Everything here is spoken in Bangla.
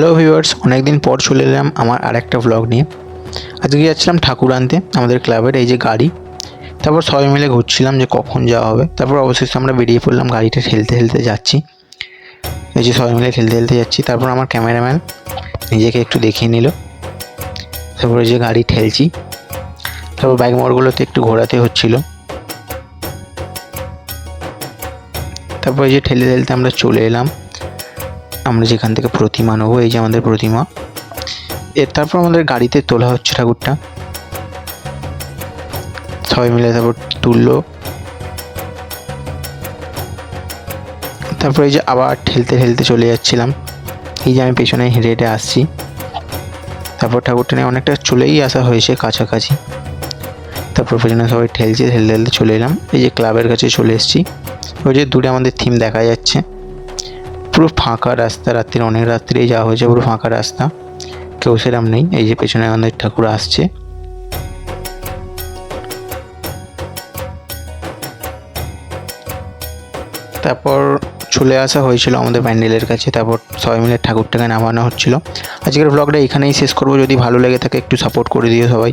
হ্যালো ভিউয়ার্স, অনেক দিন পর চলে এলাম আমার আরেকটা ব্লগ নিয়ে। আজকে যাচ্ছিলাম ঠাকুর আনতে আমাদের ক্লাবের এই যে গাড়ি। তারপর সবাই মিলে ঘুরছিলাম যে কখন যাওয়া হবে। তারপর অবশেষে আমরা বেরিয়ে পড়লাম, গাড়িটা ঠেলতে ঠেলতে যাচ্ছি। এই যে সবাই মিলে ঠেলতে ঠেলতে যাচ্ছি। তারপর আমার ক্যামেরাম্যান নিজেকে একটু দেখিয়ে নিল। তারপরে যে গাড়ি ঠেলছি, তারপর বাইক মোড়গুলোতে একটু ঘোরাতে হচ্ছিল। তারপর এই যে ঠেলতে ঠেলতে আমরা চলে এলাম আমরা যেখান থেকে প্রতিমা নেবো। এই যে আমাদের প্রতিমা। তারপর আমাদের গাড়িতে তোলা হচ্ছে ঠাকুরটা, সবাই মিলে তারপর তুললো। তারপর এই যে আবার ঠেলতে ঠেলতে চলে যাচ্ছিলাম। এই যে আমি পেছনে হেঁটে হেঁটে আসছি। তারপর ঠাকুরটা নিয়ে অনেকটা চলেই আসা হয়েছে কাছাকাছি। তারপর পেছনে সবাই ঠেলতে ঠেলতে চলে এলাম। এই যে ক্লাবের কাছে চলে এসেছি। ওই যে দূরে আমাদের থিম দেখা যাচ্ছে। পুরো ফাঁকা রাস্তা, রাত্রির অনেক রাত্রেই যাওয়া হয়েছে, পুরো ফাঁকা রাস্তা, কেউ সেরকম নেই। এই যে পেছনে আমাদের ঠাকুর আসছে। তারপর চলে আসা হয়েছিল আমাদের প্যান্ডেলের কাছে। তারপর সবাই মিলে ঠাকুরটাকে নামানো হচ্ছিল। আজকের ব্লগটা এখানেই শেষ করব। যদি ভালো লেগে থাকে একটু সাপোর্ট করে দিও সবাই।